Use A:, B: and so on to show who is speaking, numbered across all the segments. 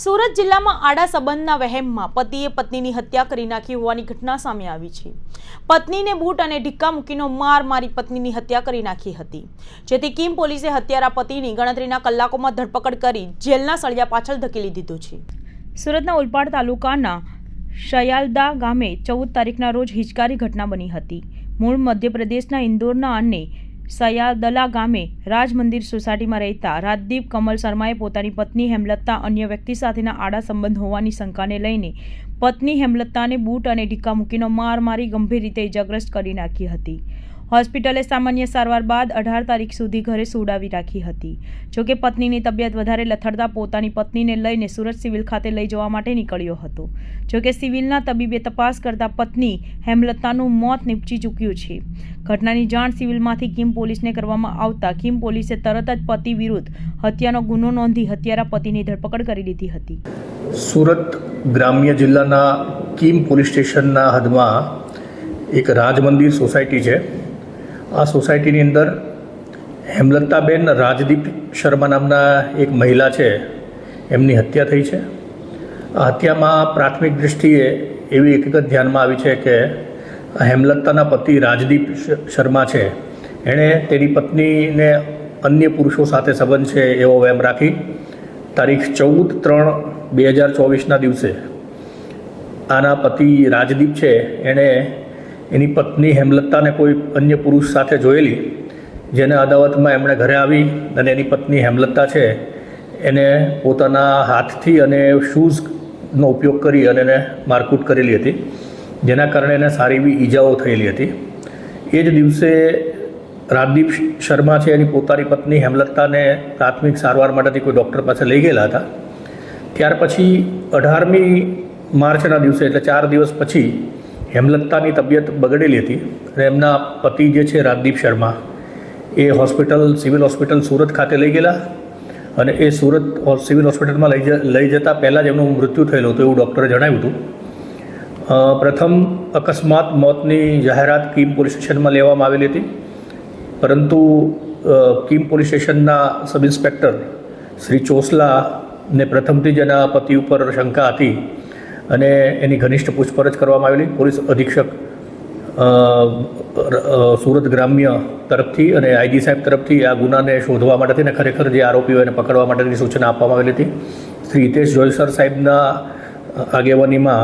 A: સુરત જિલ્લામાં આડા સંબંધના વહેમમાં પતિએ પત્નીની હત્યા કરી નાખી હોવાની ઘટના સામે આવી છે। પત્નીને બૂટ અને ઢીક્કા મૂકીનો માર મારી પત્નીની હત્યા કરી નાખી હતી, જેથી કીમ પોલીસે હત્યારા પતિની ગણતરીના કલાકોમાં ધરપકડ કરી જેલના સળિયા પાછળ ધકેલી દીધો છે। સુરતના ઓલપાડ તાલુકાના શયાલદા ગામે 14 તારીખના રોજ હિચકારી ઘટના બની હતી। મૂળ મધ્યપ્રદેશના ઇન્દોરના અને સયાદલા ગામે રાજ મંદિર સોસાયટીમાં રહેતા રાજદીપ કમલ શર્માએ પોતાની પત્ની હેમલતા અન્ય વ્યક્તિ સાથેના આડા સંબંધ હોવાની શંકાને લઈને પત્ની હેમલતાને બૂટ અને ઢીક્કા મૂકીનો માર મારી ગંભીર રીતે ઇજાગ્રસ્ત કરી નાખી હતી। હોસ્પિટલે સામાન્ય સારવાર બાદ 18 તારીખ સુધી ઘરે સુવડાવી રાખી હતી। જોકે પત્નીની તબિયત વધારે લથડતા પોતાની પત્નીને લઈને સુરત સિવિલ ખાતે લઈ જવા માટે નીકળ્યો હતો। જોકે સિવિલના તબીબે તપાસ કરતા પત્ની હેમલતાનું મોત નીપજી ચૂક્યું છે। ઘટનાની જાણ સિવિલમાંથી કીમ પોલીસને કરવામાં આવતા કીમ પોલીસે તરત જ પતિ વિરુદ્ધ હત્યાનો ગુનો નોંધી હત્યારા પતિની ધરપકડ કરી લીધી હતી।
B: સુરત ગ્રામ્ય જિલ્લાના કીમ પોલીસ સ્ટેશનના હદમાં એક રાજ મંદિર સોસાયટી છે। આ સોસાયટીની અંદર હેમલતાબેન રાજદીપ શર્મા નામના એક મહિલા છે, એમની હત્યા થઈ છે। આ હત્યામાં પ્રાથમિક દૃષ્ટિએ એવી હકીકત ધ્યાનમાં આવી છે કે હેમલતાના પતિ રાજદીપ શર્મા છે, એણે તેની પત્નીને અન્ય પુરુષો સાથે સંબંધ છે એવો વહેમ રાખી તારીખ 14/3/2024ના દિવસે આના પતિ રાજદીપ છે એણે એની પત્ની હેમલતાને કોઈ અન્ય પુરુષ સાથે જોયેલી, જેને અદાવતમાં એમણે ઘરે આવી અને એની પત્ની હેમલતા છે એને પોતાના હાથથી અને શૂઝનો ઉપયોગ કરી અને એને મારકૂટ કરેલી હતી, જેના કારણે એને સારી એવી ઈજાઓ થયેલી હતી। એ જ દિવસે રાજદીપ શર્મા છે એની પોતાની પત્ની હેમલતાને પ્રાથમિક સારવાર માટેથી કોઈ ડૉક્ટર પાસે લઈ ગયેલા હતા। ત્યાર પછી 18મી માર્ચના દિવસે એટલે 4 દિવસ પછી હેમલતાની તબિયત બગડેલી હતી અને એમના પતિ જે છે રાજદીપ શર્મા એ સિવિલ હોસ્પિટલ સુરત ખાતે લઈ ગયેલા અને એ સુરત સિવિલ હોસ્પિટલમાં લઈ જતાં પહેલાં જ એમનું મૃત્યુ થયેલું હતું એવું ડૉક્ટરે જણાવ્યું હતું। પ્રથમ અકસ્માત મોતની જાહેરાત કીમ પોલીસ સ્ટેશનમાં લેવામાં આવેલી હતી, પરંતુ કીમ પોલીસ સ્ટેશનના સબ ઇન્સ્પેક્ટર શ્રી ચોસલાને પ્રથમથી જ એના પતિ ઉપર શંકા હતી અને એની ઘનિષ્ઠ પૂછપરછ કરવામાં આવેલી। પોલીસ અધિક્ષક સુરત ગ્રામ્ય તરફથી અને આઈજી સાહેબ તરફથી આ ગુનાને શોધવા માટેથી અને ખરેખર જે આરોપીઓ એને પકડવા માટેની સૂચના આપવામાં આવેલી હતી। શ્રી હિતેશ જોયસર સાહેબના આગેવાનીમાં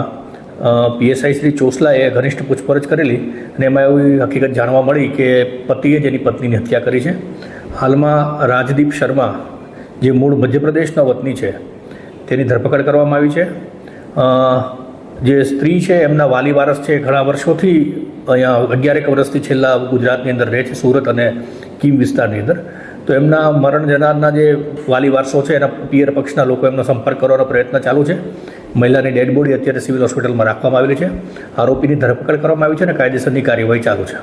B: પીએસઆઈ શ્રી ચોસલાએ ઘનિષ્ઠ પૂછપરછ કરેલી અને એમાં એવી હકીકત જાણવા મળી કે પતિએ જ એની પત્નીની હત્યા કરી છે। હાલમાં રાજદીપ શર્મા જે મૂળ મધ્યપ્રદેશના વતની છે તેની ધરપકડ કરવામાં આવી છે। જે સ્ત્રી છે એમના વાલી વારસ છે, ઘણા વર્ષોથી અહીંયા 11 વર્ષથી છેલ્લા ગુજરાતની અંદર રહે છે, સુરત અને કીમ વિસ્તારની અંદર। તો એમના મરણ જનારના જે વાલી વારસો છે એના પિયર પક્ષના લોકો એમનો સંપર્ક કરવાનો પ્રયત્ન ચાલુ છે। મહિલાની ડેડ બોડી અત્યારે સિવિલ હોસ્પિટલમાં રાખવામાં આવેલી છે। આરોપીની ધરપકડ કરવામાં આવી છે અને કાયદેસરની કાર્યવાહી ચાલુ છે।